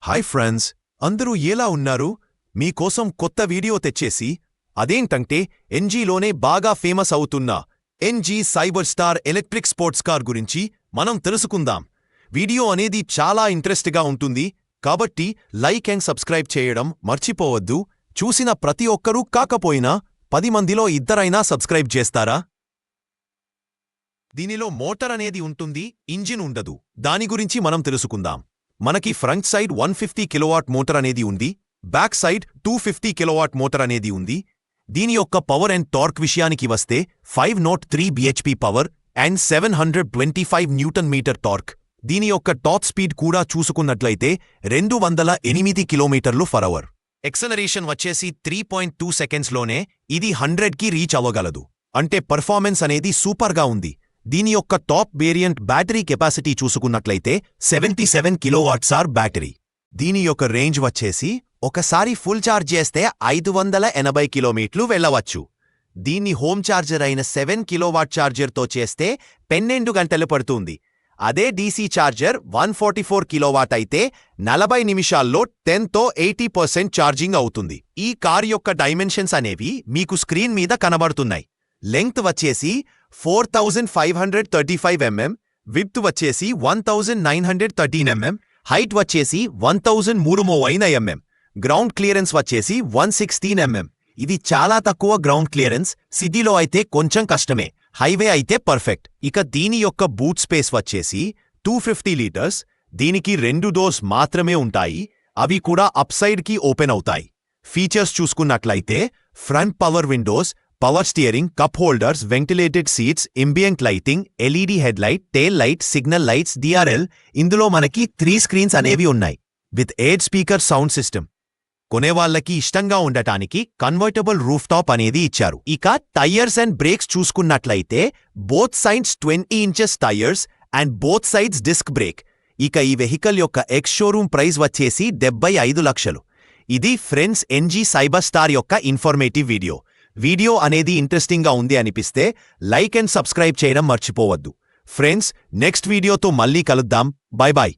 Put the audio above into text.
Hi friends, అందరూ ఎలా ఉన్నారు? మీకోసం కొత్త వీడియో తెచ్చేసి అదేంటంటే ఎన్జీలోనే బాగా ఫేమస్ అవుతున్న MG Cyberster electric sports car గురించి మనం తెలుసుకుందాం. వీడియో అనేది చాలా ఇంట్రెస్ట్గా ఉంటుంది, కాబట్టి లైక్ అండ్ సబ్స్క్రైబ్ చేయడం మర్చిపోవద్దు. చూసిన ప్రతి ఒక్కరూ కాకపోయినా 10 మందిలో ఇద్దరైనా సబ్స్క్రైబ్ చేస్తారా? దీనిలో మోటార్ అనేది ఉంటుంది, ఇంజిన్ ఉండదు. దాని గురించి మనం తెలుసుకుందాం. మనకి ఫ్రంట్ సైడ్ 150 కిలోవాట్ మోటార్ అనేది ఉంది, బ్యాక్ సైడ్ 250 కిలోవాట్ మోటార్ అనేది ఉంది. దీని యొక్క పవర్ అండ్ టార్క్ విషయానికి వస్తే 503 bhp power and 725 newton metre torque. దీని యొక్క టాప్ స్పీడ్ కూడా చూసుకున్నట్లయితే 208 కిలోమీటర్లు ఫర్ అవర్. ఎక్సలరేషన్ వచ్చేసి 3.2 సెకండ్స్లోనే ఇది 100కి రీచ్ అవ్వగలదు. అంటే పర్ఫార్మెన్స్ అనేది సూపర్గా ఉంది. దీని యొక్క టాప్ వేరియంట్ బ్యాటరీ కెపాసిటీ చూసుకున్నట్లయితే 77 కిలోవాట్సార్ బ్యాటరీ. దీని యొక్క రేంజ్ వచ్చేసి ఒకసారి ఫుల్ ఛార్జ్ చేస్తే 580 కిలోమీటర్లు వెళ్లవచ్చు. దీన్ని హోమ్ ఛార్జర్ అయిన 7 కిలోవాట్ ఛార్జర్తో చేస్తే 12 గంటలు పడుతుంది. అదే డీసీ ఛార్జర్ 144 కిలోవాట్ అయితే 40 నిమిషాల్లో 10తో 80% ఛార్జింగ్ అవుతుంది. ఈ కార్ యొక్క డైమెన్షన్స్ అనేవి మీకు స్క్రీన్ మీద కనబడుతున్నాయి. లెంగ్త్ వచ్చేసి 4535 mm, విడ్త్ వచ్చేసి 1913 mm, హైట్ వచ్చేసి 1309 mm, గ్రౌండ్ క్లియరెన్స్ వచ్చేసి 116 mm. ఇది చాలా తక్కువ గ్రౌండ్ క్లియరెన్స్. సిటీలో అయితే కొంచెం కష్టమే, హైవే అయితే పర్ఫెక్ట్. ఇక దీని యొక్క బూట్ స్పేస్ వచ్చేసి 250 లీటర్స్. దీనికి 2 డోర్స్ మాత్రమే ఉంటాయి, అవి కూడా అప్ సైడ్ కి ఓపెన్ అవుతాయి. ఫీచర్స్ చూసుకున్నట్లయితే front power windows, power steering, cup holders, ventilated seats, ambient lighting, LED head light, tail light, signal lights, DRL. ఇందులో మనకి 3 స్క్రీన్స్ అనేవి ఉన్నాయి విత్ 8 స్పీకర్ సౌండ్ సిస్టమ్. కొనేవాళ్లకి ఇష్టంగా ఉండటానికి కన్వర్టబుల్ రూఫ్ టాప్ అనేది ఇచ్చారు. ఇక టైర్స్ అండ్ బ్రేక్స్ చూసుకున్నట్లయితే both sides 20 inches tyres and both sides disc brake. ఇక ఈ వెహికల్ యొక్క ఎక్స్ షోరూమ్ ప్రైస్ వచ్చేసి 75 లక్షలు. ఇది ఫ్రెండ్స్ ఎన్జీ సైబర్ స్టార్ యొక్క ఇన్ఫర్మేటివ్ వీడియో అనేది ఇంట్రెస్టింగ్గా ఉంది అనిపిస్తే లైక్ అండ్ సబ్స్క్రైబ్ చేయడం మర్చిపోవద్దు. ఫ్రెండ్స్, నెక్స్ట్ వీడియోతో మళ్ళీ కలుద్దాం. Bye bye.